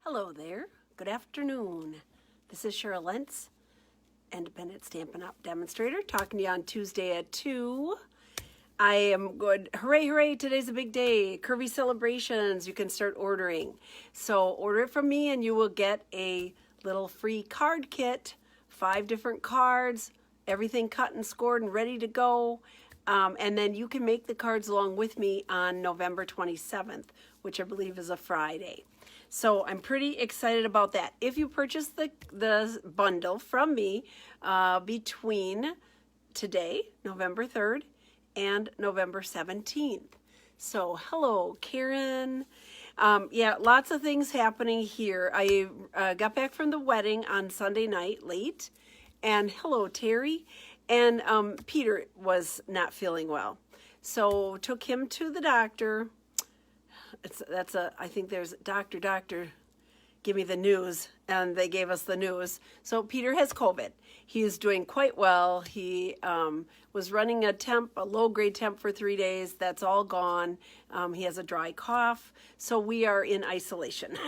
Hello there. Good afternoon. This is Cheryl Lentz, Independent Stampin' Up! Demonstrator, talking to you on Tuesday at 2. I am good. Hooray, hooray. Today's a big day. Curvy Celebrations. You can start ordering. So order it from me and you will get a little free card kit. 5 different cards, everything cut and scored and ready to go. And then you can make the cards along with me on November 27th, which I believe is a Friday. So I'm pretty excited about that. If you purchase the bundle from me between today, November 3rd, and November 17th. So hello, Karen. Yeah, lots of things happening here. I got back from the wedding on Sunday night late. And hello, Terry. And Peter was not feeling well. So took him to the doctor. I think there's doctor, give me the news, and they gave us the news. So Peter has COVID. He is doing quite well. He was running a low-grade temp for 3 days. That's all gone. He has a dry cough. So we are in isolation.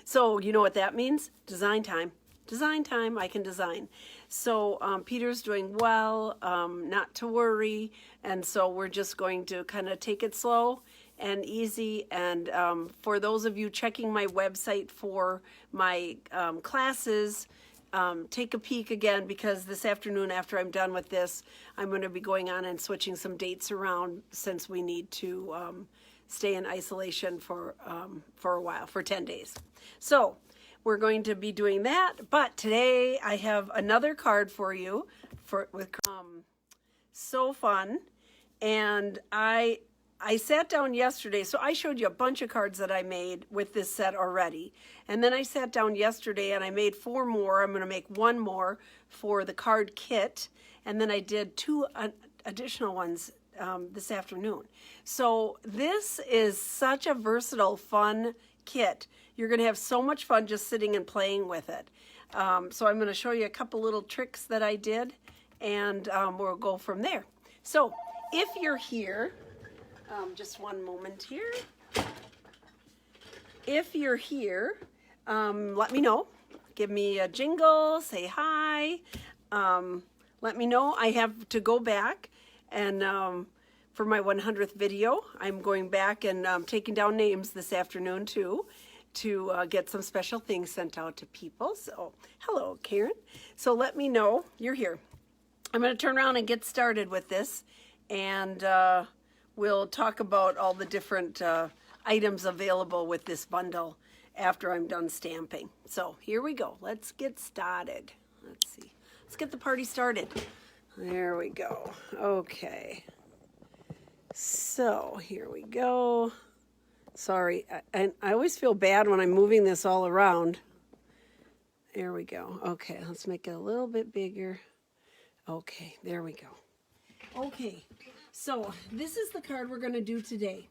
So you know what that means? Design time. Design time, I can design. So Peter's doing well, not to worry. And so we're just going to kind of take it slow and easy. And for those of you checking my website for my classes, take a peek again, because this afternoon after I'm done with this, I'm going to be going on and switching some dates around since we need to stay in isolation for a while, for 10 days. So we're going to be doing that, but today I have another card for you with so fun. And I sat down yesterday, so I showed you a bunch of cards that I made with this set already. And then I sat down yesterday and I made 4 more. I'm going to make 1 more for the card kit. And then I did 2 additional ones this afternoon. So this is such a versatile, fun kit. You're going to have so much fun just sitting and playing with it. So I'm going to show you a couple little tricks that I did, and we'll go from there. So if you're here, just one moment here. If you're here, let me know. Give me a jingle, say hi. Let me know. I have to go back and for my 100th video, I'm going back and taking down names this afternoon too, to get some special things sent out to people. So hello, Karen. So let me know you're here. I'm going to turn around and get started with this, and we'll talk about all the different items available with this bundle after I'm done stamping. So here we go. Let's get started. Let's see. Let's get the party started. There we go. Okay. So here we go. Sorry, I always feel bad when I'm moving this all around. There we go. Okay, let's make it a little bit bigger. Okay, there we go. Okay, so this is the card we're going to do today.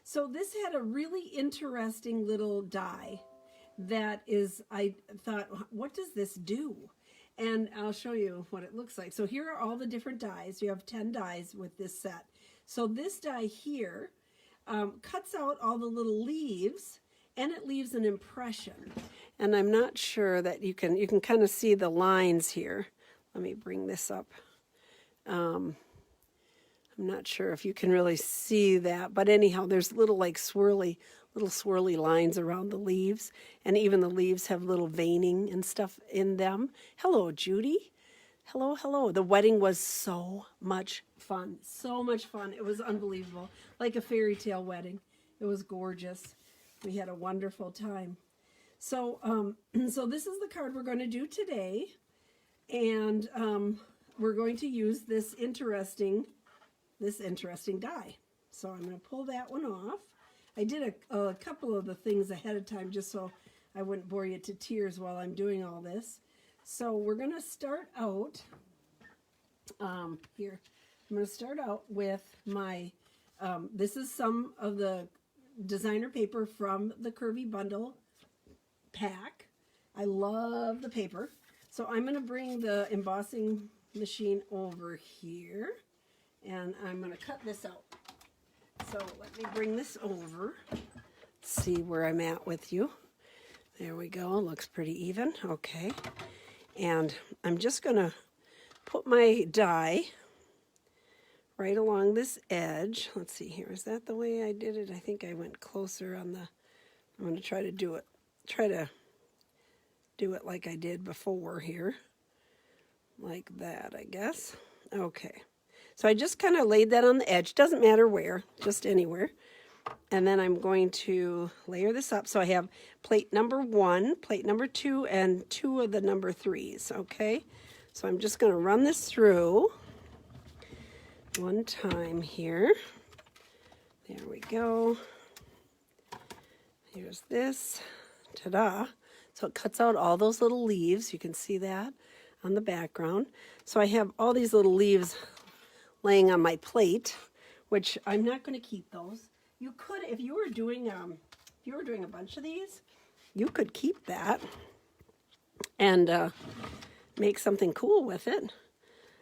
So this had a really interesting little die that is, I thought, what does this do? And I'll show you what it looks like. So here are all the different dies. You have 10 dies with this set. So this die here cuts out all the little leaves, and it leaves an impression. And I'm not sure that you can kind of see the lines here. Let me bring this up. I'm not sure if you can really see that, but anyhow, there's little swirly lines around the leaves, and even the leaves have little veining and stuff in them. Hello, Judy. Hello, hello. The wedding was so much fun. So much fun. It was unbelievable. Like a fairy tale wedding. It was gorgeous. We had a wonderful time. So, so this is the card we're going to do today. And we're going to use this interesting die. So I'm going to pull that one off. I did a couple of the things ahead of time just so I wouldn't bore you to tears while I'm doing all this. So we're going to start out here. I'm going to start out with my, this is some of the designer paper from the Curvy Bundle pack. I love the paper. So I'm going to bring the embossing machine over here, and I'm going to cut this out. So let me bring this over. See where I'm at with you. There we go. Looks pretty even. Okay. And I'm just going to put my die right along this edge. Let's see here. Is that the way I did it? I think I went closer on the... I'm going to try to do it like I did before here. Like that, I guess. Okay. So I just kind of laid that on the edge. Doesn't matter where, just anywhere. And then I'm going to layer this up. So I have plate number 1, plate number 2, and 2 of the number 3s, okay? So I'm just going to run this through one time here. There we go. Here's this. Ta-da. So it cuts out all those little leaves. You can see that on the background. So I have all these little leaves laying on my plate, which I'm not going to keep those. You could, if you were doing a bunch of these, you could keep that and make something cool with it.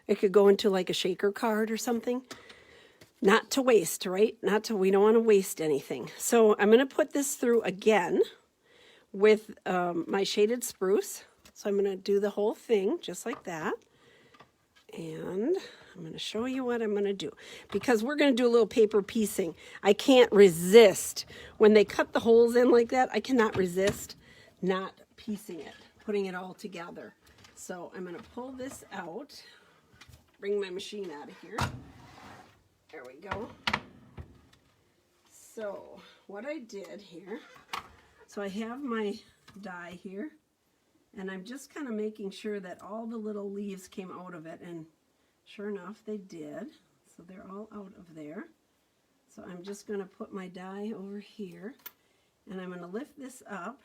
It could go into like a shaker card or something. Not to waste, right? We don't want to waste anything. So I'm going to put this through again with my shaded spruce. So I'm going to do the whole thing just like that. And I'm going to show you what I'm going to do. Because we're going to do a little paper piecing. I can't resist. When they cut the holes in like that, I cannot resist not piecing it, putting it all together. So I'm going to pull this out, bring my machine out of here. There we go. So what I did here, so I have my die here, and I'm just kind of making sure that all the little leaves came out of it, and sure enough, they did. So they're all out of there. So I'm just going to put my die over here, and I'm going to lift this up.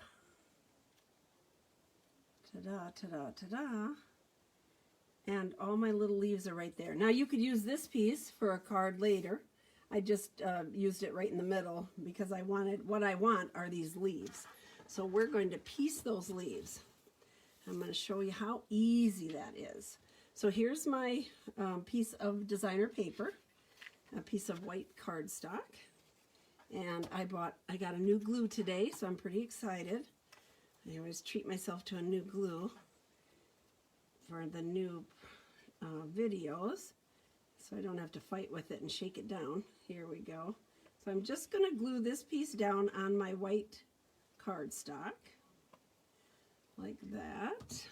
Ta-da, ta-da, ta-da. And all my little leaves are right there. Now you could use this piece for a card later. I just used it right in the middle because what I want are these leaves. So we're going to piece those leaves. I'm going to show you how easy that is. So here's my piece of designer paper, a piece of white cardstock. And I got a new glue today, so I'm pretty excited. I always treat myself to a new glue for the new videos, so I don't have to fight with it and shake it down. Here we go. So I'm just going to glue this piece down on my white cardstock, like that.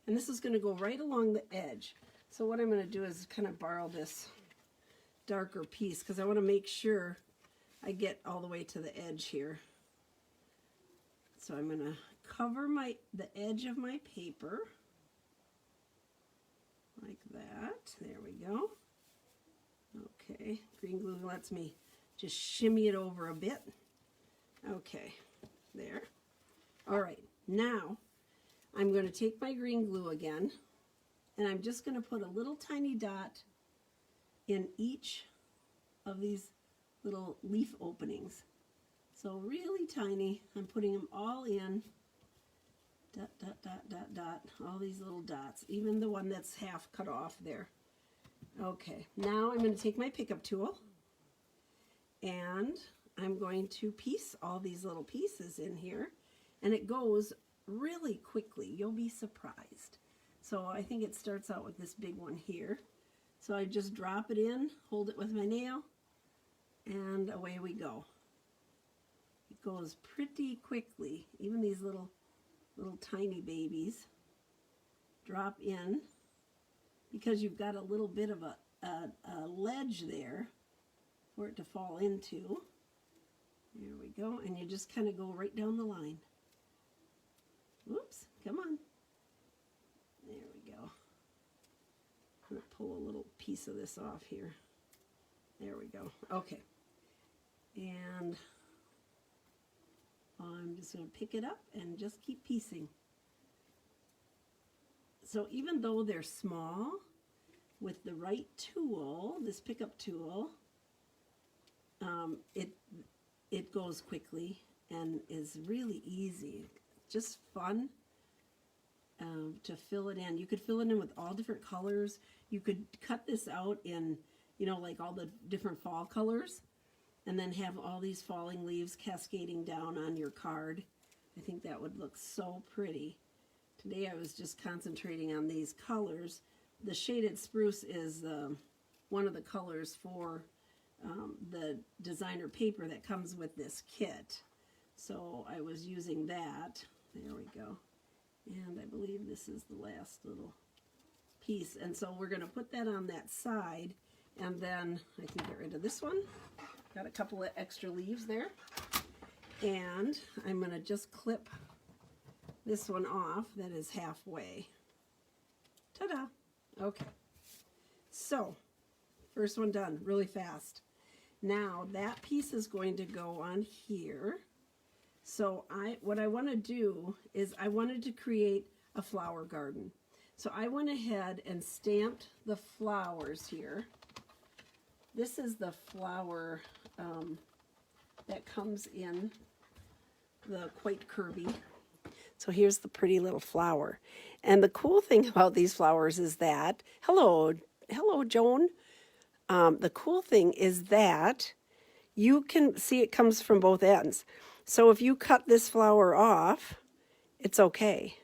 And this is going to go right along the edge. So what I'm going to do is kind of borrow this darker piece because I want to make sure I get all the way to the edge here. So I'm going to cover the edge of my paper like that. There we go. Okay, green glue lets me just shimmy it over a bit. Okay, there. All right, now I'm going to take my green glue again, and I'm just going to put a little tiny dot in each of these little leaf openings. So really tiny. I'm putting them all in. Dot, dot, dot, dot, dot. All these little dots. Even the one that's half cut off there. Okay, now I'm going to take my pickup tool, and I'm going to piece all these little pieces in here, and it goes really quickly. You'll be surprised. So I think it starts out with this big one here. So I just drop it in, hold it with my nail, and away we go. It goes pretty quickly. Even these little tiny babies drop in because you've got a little bit of a ledge there for it to fall into. There we go, and you just kind of go right down the line. Oops, come on. There we go. I'm going to pull a little piece of this off here. There we go. Okay. And I'm just going to pick it up and just keep piecing. So even though they're small, with the right tool, this pickup tool, it goes quickly and is really easy. Just fun to fill it in. You could fill it in with all different colors. You could cut this out in, like all the different fall colors, and then have all these falling leaves cascading down on your card. I think that would look so pretty. Today I was just concentrating on these colors. The shaded spruce is one of the colors for the designer paper that comes with this kit. So I was using that. There we go. And I believe this is the last little piece. And so we're going to put that on that side. And then I can get rid of this one. Got a couple of extra leaves there. And I'm going to just clip this one off that is halfway. Ta-da! Okay. So, first one done really fast. Now that piece is going to go on here. So what I want to do is I wanted to create a flower garden. So I went ahead and stamped the flowers here. This is the flower that comes in the quite curvy. So here's the pretty little flower. And the cool thing about these flowers is that, hello Joan. The cool thing is that you can see it comes from both ends. So if you cut this flower off, it's okay.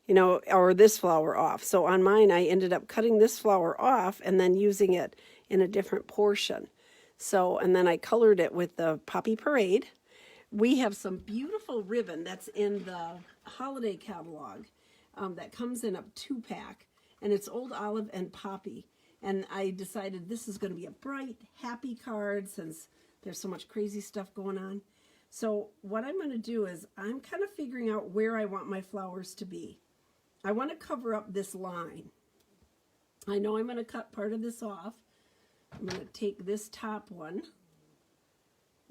You know, or this flower off. So on mine, I ended up cutting this flower off and then using it in a different portion. So, and then I colored it with the Poppy Parade. We have some beautiful ribbon that's in the holiday catalog that comes in a 2-pack, and it's Old Olive and Poppy. And I decided this is going to be a bright, happy card since there's so much crazy stuff going on. So what I'm going to do is I'm kind of figuring out where I want my flowers to be. I want to cover up this line. I know I'm going to cut part of this off. I'm going to take this top one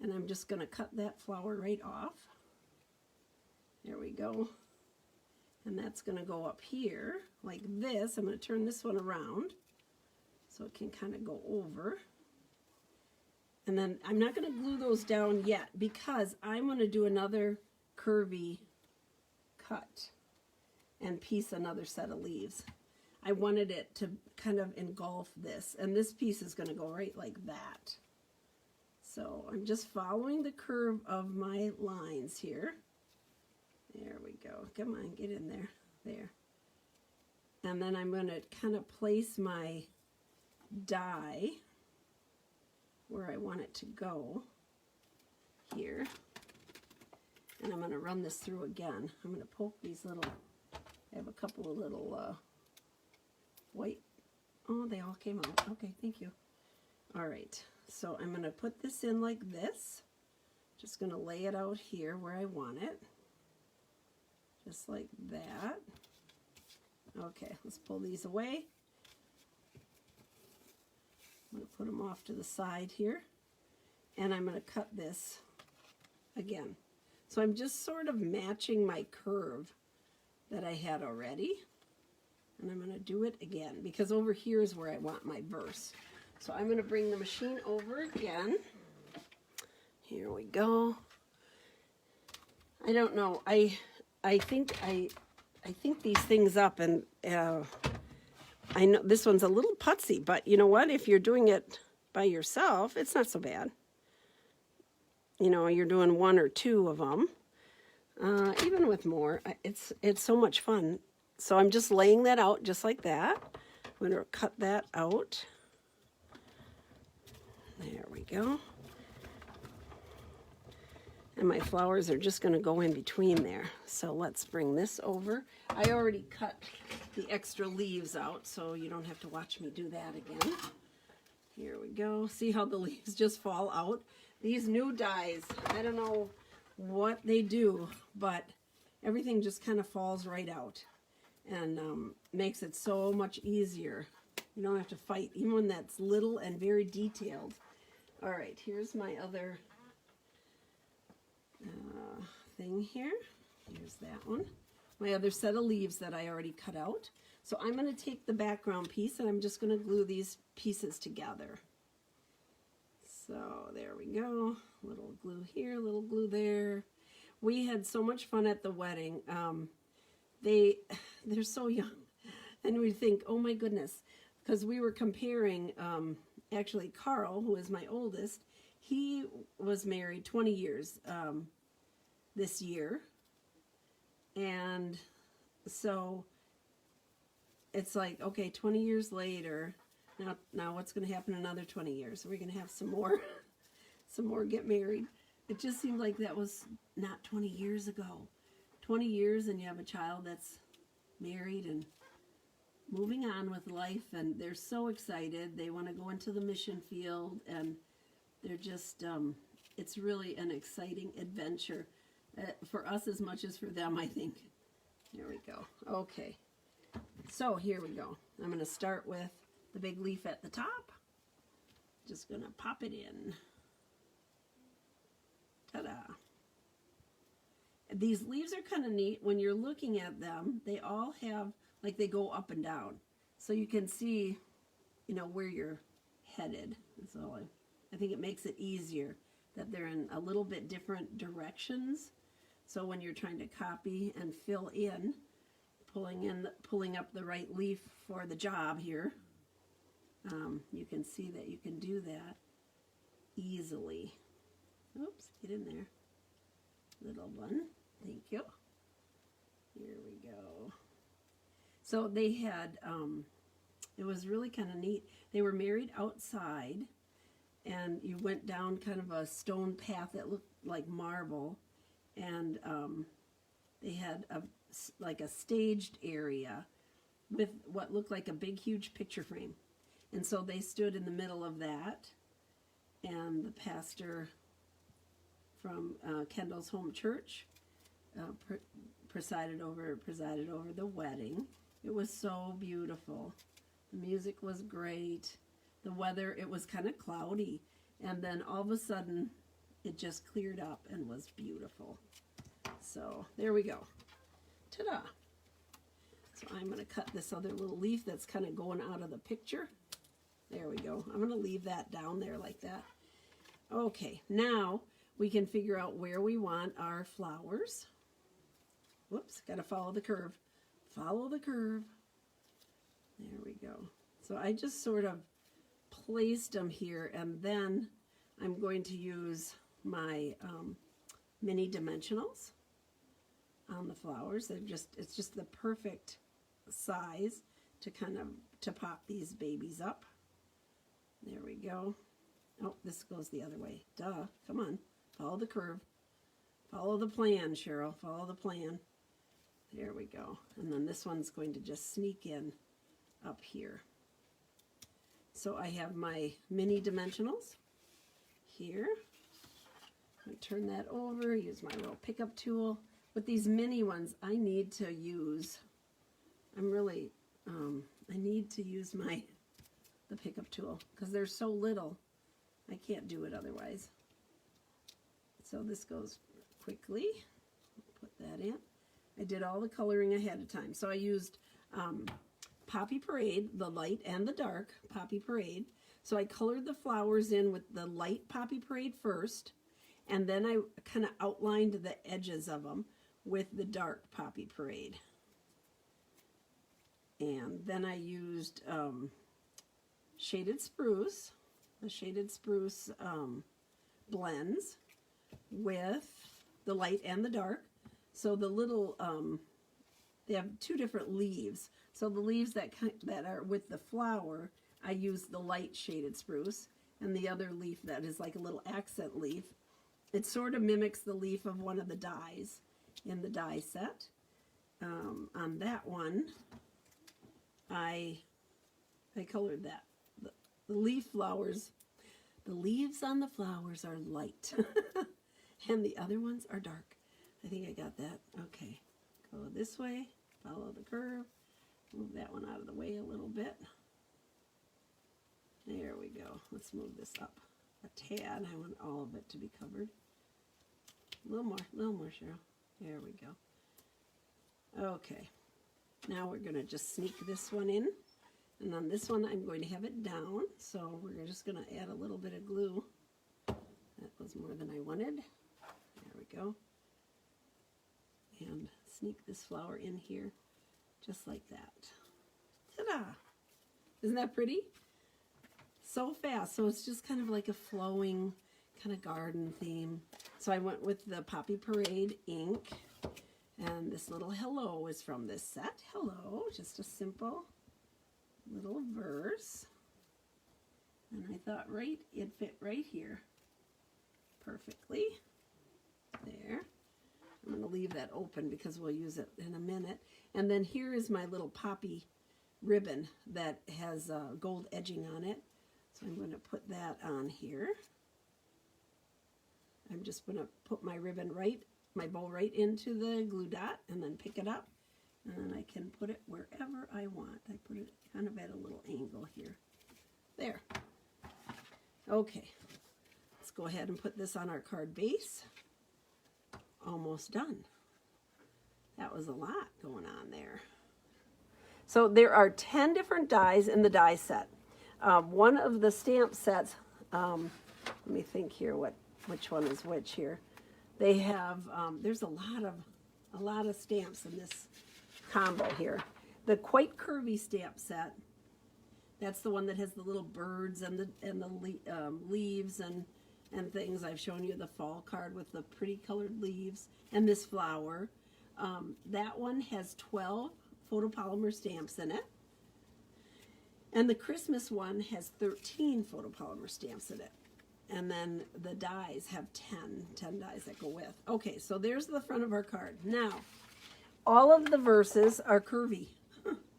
and I'm just going to cut that flower right off. There we go. And that's going to go up here like this. I'm going to turn this one around so it can kind of go over. And then I'm not going to glue those down yet because I'm going to do another curvy cut and piece another set of leaves. I wanted it to kind of engulf this, and this piece is going to go right like that. So I'm just following the curve of my lines here. There we go. Come on, get in there. There. And then I'm going to kind of place my die where I want it to go here. And I'm going to run this through again. I'm going to poke these little, I have a couple of little white, oh, they all came out. Okay, thank you. All right, so I'm going to put this in like this. Just going to lay it out here where I want it. Just like that. Okay, let's pull these away. I'm going to put them off to the side here, and I'm going to cut this again. So I'm just sort of matching my curve that I had already, and I'm going to do it again because over here is where I want my verse. So I'm going to bring the machine over again. Here we go. I don't know. I think these things up, and I know this one's a little putsy, but you know what? If you're doing it by yourself, it's not so bad. You know, you're doing one or two of them. Even with more, it's so much fun. So I'm just laying that out just like that. I'm going to cut that out. There we go. And my flowers are just going to go in between there. So let's bring this over. I already cut the extra leaves out, so you don't have to watch me do that again. Here we go. See how the leaves just fall out? These new dies, I don't know what they do, but everything just kind of falls right out and makes it so much easier. You don't have to fight, even when that's little and very detailed. All right, here's my other thing here. Here's that one. My other set of leaves that I already cut out. So I'm going to take the background piece and I'm just going to glue these pieces together. So there we go. Little glue here, little glue there. We had so much fun at the wedding. They're so young. And we think, oh my goodness, because we were comparing, actually Carl, who is my oldest, he was married 20 years this year. And so it's like, okay, 20 years later, now what's going to happen in another 20 years? Are we going to have some more, some more get married? It just seemed like that was not 20 years ago. 20 years and you have a child that's married and moving on with life, and they're so excited. They want to go into the mission field, and they're just, it's really an exciting adventure for us as much as for them, I think. Here we go. Okay. So here we go. I'm going to start with the big leaf at the top. Just going to pop it in. Ta-da. These leaves are kind of neat. When you're looking at them, they all have, like, they go up and down. So you can see, you know, where you're headed. So I think it makes it easier that they're in a little bit different directions. So when you're trying to copy and fill in, pulling up the right leaf for the job here, you can see that you can do that easily. Oops, get in there. Little one. Thank you. Here we go. So they had, it was really kind of neat. They were married outside, and you went down kind of a stone path that looked like marble, and they had like a staged area with what looked like a big, huge picture frame. And so they stood in the middle of that, and the pastor from Kendall's home church presided over the wedding. It was so beautiful. The music was great. The weather, it was kind of cloudy, and then all of a sudden it just cleared up and was beautiful. So there we go. Ta-da! So I'm going to cut this other little leaf that's kind of going out of the picture. There we go. I'm going to leave that down there like that. Okay, now we can figure out where we want our flowers. Whoops, got to follow the curve. Follow the curve. There we go. So I just sort of placed them here, and then I'm going to use my mini dimensionals on the flowers. It's just the perfect size to pop these babies up. There we go. Oh, this goes the other way. Duh. Come on. Follow the curve. Follow the plan, Cheryl. Follow the plan. There we go. And then this one's going to just sneak in up here. So I have my mini dimensionals here. I'm going to turn that over, use my little pickup tool. With these mini ones, I need to use, I need to use the pickup tool because they're so little. I can't do it otherwise. So this goes quickly. Put that in. I did all the coloring ahead of time. So I used Poppy Parade, the light and the dark Poppy Parade. So I colored the flowers in with the light Poppy Parade first, and then I kind of outlined the edges of them with the dark Poppy Parade. And then I used Shaded Spruce, the Shaded Spruce blends with the light and the dark. So the little, they have two different leaves. So the leaves that are with the flower, I use the light Shaded Spruce, and the other leaf that is like a little accent leaf, it sort of mimics the leaf of one of the dies in the die set. On that one, I colored that. The leaf flowers, the leaves on the flowers are light, and the other ones are dark. I think I got that. Okay, go this way, follow the curve, move that one out of the way a little bit. There we go. Let's move this up a tad. I want all of it to be covered. A little more, Cheryl. There we go. Okay, now we're going to just sneak this one in. And on this one, I'm going to have it down. So we're just going to add a little bit of glue. That was more than I wanted. There we go. And sneak this flower in here, just like that. Ta-da! Isn't that pretty? So fast. So it's just kind of like a flowing kind of garden theme. So I went with the Poppy Parade ink, And this little hello is from this set. Hello, just a simple little verse. And I thought it fit right here perfectly. There. I'm going to leave that open because we'll use it in a minute. And then here is my little poppy ribbon that has gold edging on it. So I'm going to put that on here. I'm just going to put my ribbon my bow right into the glue dot and then pick it up. And then I can put it wherever I want. I put it kind of at a little angle here. There. Okay. Let's go ahead and put this on our card base. Almost done. That was a lot going on there. So there are 10 different dies in the die set. One of the stamp sets, let me think here which one is which here. They have, there's a lot of stamps in this combo here. The Quite Curvy stamp set, that's the one that has the little birds and the leaves and things. I've shown you the fall card with the pretty colored leaves and this flower. That one has 12 photopolymer stamps in it. And the Christmas one has 13 photopolymer stamps in it. And then the dies have 10 dies that go with. Okay, so there's the front of our card. Now, all of the verses are curvy,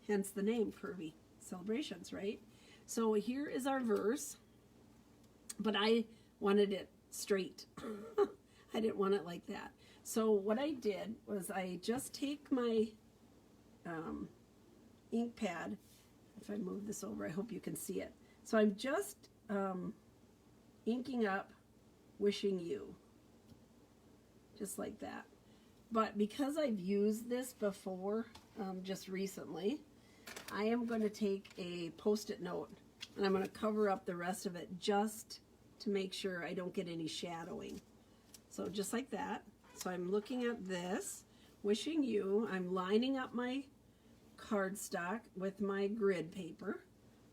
hence the name Curvy Celebrations, right? So here is our verse, but I wanted it straight. I didn't want it like that. So what I did was I just take my ink pad. If I move this over, I hope you can see it. So I'm just inking up Wishing You, just like that. But because I've used this before, just recently, I am going to take a Post-it note and I'm going to cover up the rest of it just to make sure I don't get any shadowing. So just like that. So I'm looking at this, Wishing You. I'm lining up my cardstock with my grid paper.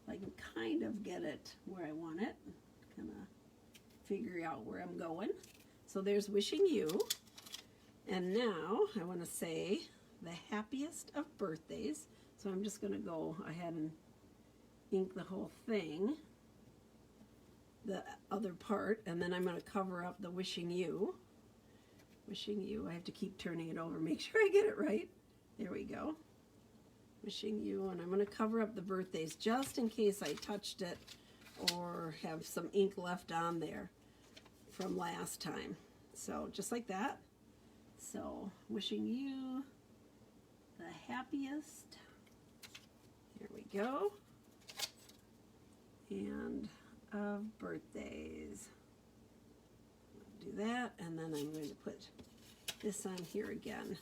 I can kind of get it where I want it. Kind of figure out where I'm going. So there's Wishing You. And now I want to say the happiest of birthdays. So I'm just going to go ahead and ink the whole thing, the other part, and then I'm going to cover up the Wishing You. Wishing You. I have to keep turning it over, make sure I get it right. There we go. Wishing You, and I'm going to cover up the birthdays just in case I touched it or have some ink left on there from last time. So just like that. So Wishing You the happiest. Here we go. And of birthdays. Do that, and then I'm going to put this on here again.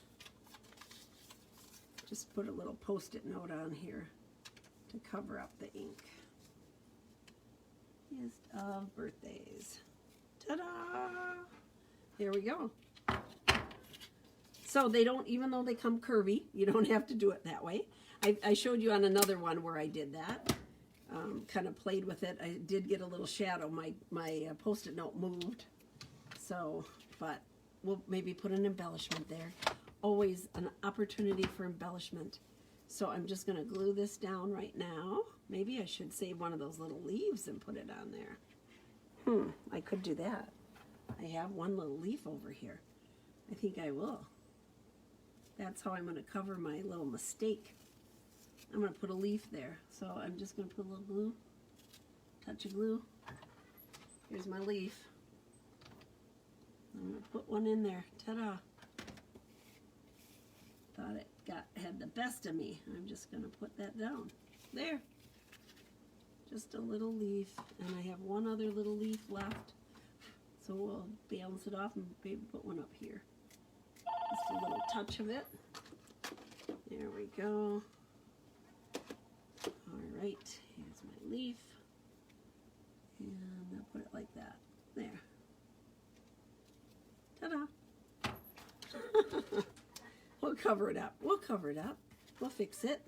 Just put a little Post-it note on here to cover up the ink. List of birthdays. Ta-da! There we go. So they don't, even though they come curvy, you don't have to do it that way. I showed you on another one where I did that. Kind of played with it. I did get a little shadow. My Post-it note moved. So, but we'll maybe put an embellishment there. Always an opportunity for embellishment. So I'm just going to glue this down right now. Maybe I should save one of those little leaves and put it on there. I could do that. I have one little leaf over here. I think I will. That's how I'm going to cover my little mistake. I'm going to put a leaf there. So I'm just going to put a little glue, touch of glue. Here's my leaf. I'm going to put one in there. Ta-da. Thought it had the best of me. I'm just going to put that down. There. Just a little leaf. And I have one other little leaf left. So we'll balance it off and maybe put one up here. Just a little touch of it. There we go. All right. Here's my leaf. And I'll put it like that. There. Ta-da. We'll cover it up. We'll cover it up. We'll fix it.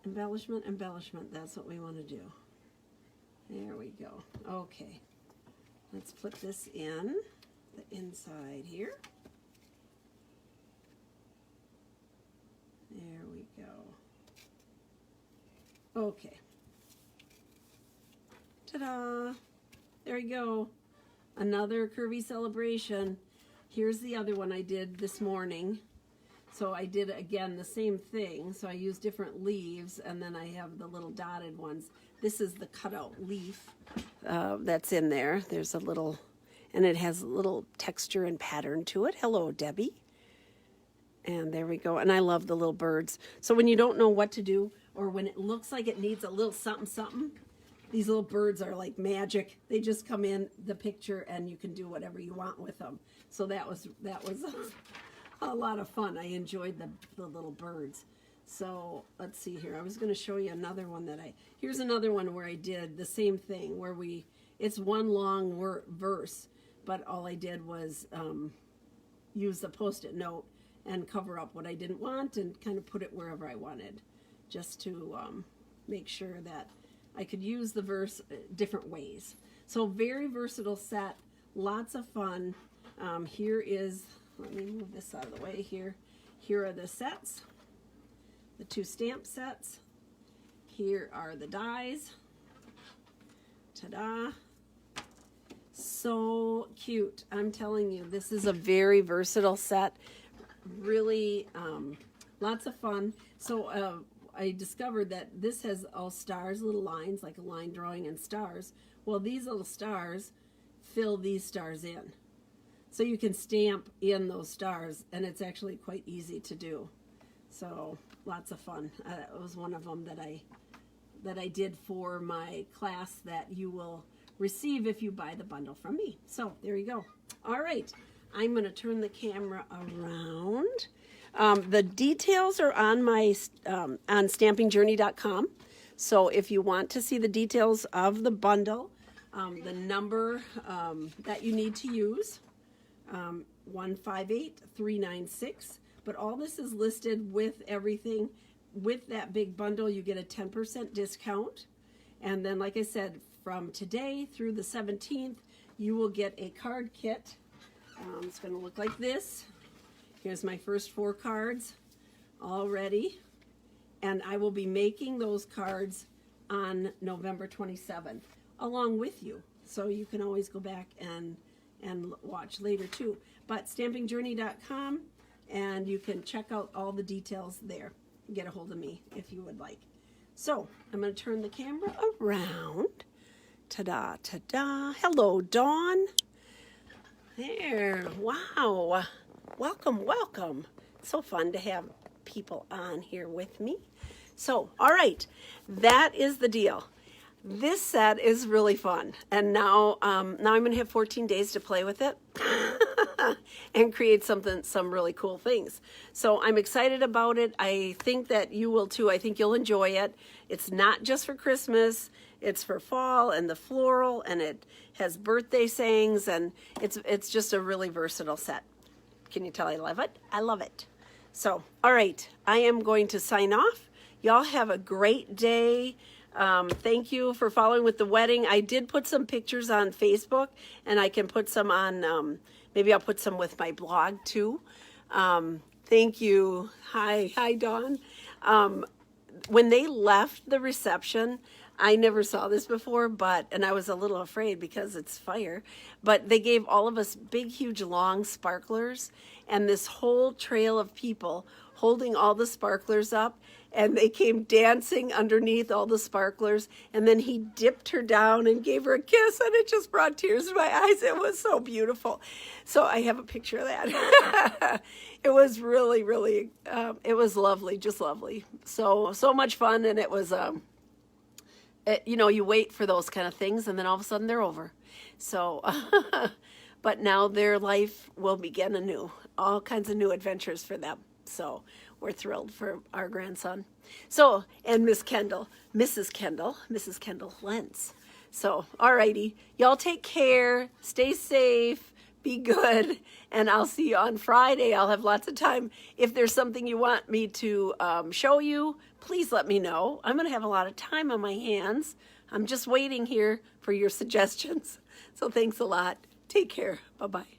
Embellishment, embellishment. That's what we want to do. There we go. Okay. Let's put this in the inside here. Okay. Ta-da! There you go. Another Curvy Celebration. Here's the other one I did this morning. So I did, again, the same thing. So I used different leaves, and then I have the little dotted ones. This is the cutout leaf that's in there. There's a little, and it has a little texture and pattern to it. Hello, Debbie. And there we go. And I love the little birds. So when you don't know what to do, or when it looks like it needs a little something, something, these little birds are like magic. They just come in the picture, and you can do whatever you want with them. So that was a lot of fun. I enjoyed the little birds. So let's see here. I was going to show you another one here's another one where I did the same thing, where it's one long verse, but all I did was use the Post-it note and cover up what I didn't want and kind of put it wherever I wanted, just to make sure that I could use the verse different ways. So very versatile set, lots of fun. Here is, let me move this out of the way here. Here are the sets, the 2 stamp sets. Here are the dies. Ta-da. So cute. I'm telling you, this is a very versatile set. Really lots of fun. So I discovered that this has all stars, little lines, like a line drawing and stars. Well, these little stars fill these stars in. So you can stamp in those stars, and it's actually quite easy to do. So lots of fun. It was one of them that I did for my class that you will receive if you buy the bundle from me. So there you go. All right, I'm going to turn the camera around. The details are on my on stampingjourney.com. So if you want to see the details of the bundle, the number that you need to use, 158396. But all this is listed with everything. With that big bundle, you get a 10% discount. And then, like I said, from today through the 17th, you will get a card kit. It's going to look like this. Here's my first 4 cards all ready. And I will be making those cards on November 27th along with you. So you can always go back and watch later too. But stampingjourney.com, and you can check out all the details there. Get a hold of me if you would like. So I'm going to turn the camera around. Ta-da, ta-da. Hello, Dawn. There. Wow. Welcome, welcome. It's so fun to have people on here with me. So, all right. That is the deal. This set is really fun. And now I'm going to have 14 days to play with it and create some really cool things. So I'm excited about it. I think that you will too. I think you'll enjoy it. It's not just for Christmas. It's for fall and the floral, and it has birthday sayings, and it's just a really versatile set. Can you tell I love it? I love it. So, all right. I am going to sign off. Y'all have a great day. Thank you for following with the wedding. I did put some pictures on Facebook, and I can put some on, maybe I'll put some with my blog too. Thank you. Hi, Dawn. When they left the reception, I never saw this before, and I was a little afraid because it's fire, but they gave all of us big, huge, long sparklers, and this whole trail of people holding all the sparklers up, and they came dancing underneath all the sparklers, and then he dipped her down and gave her a kiss, and it just brought tears to my eyes. It was so beautiful. So I have a picture of that. It was really, really, it was lovely, just lovely. So much fun, and it was, you know, you wait for those kind of things, and then all of a sudden they're over. So, but now their life will begin anew, all kinds of new adventures for them. So we're thrilled for our grandson. So, and Mrs. Kendall Lentz. So, all righty. Y'all take care. Stay safe. Be good. And I'll see you on Friday. I'll have lots of time. If there's something you want me to show you, please let me know. I'm going to have a lot of time on my hands. I'm just waiting here for your suggestions. So thanks a lot. Take care. Bye-bye.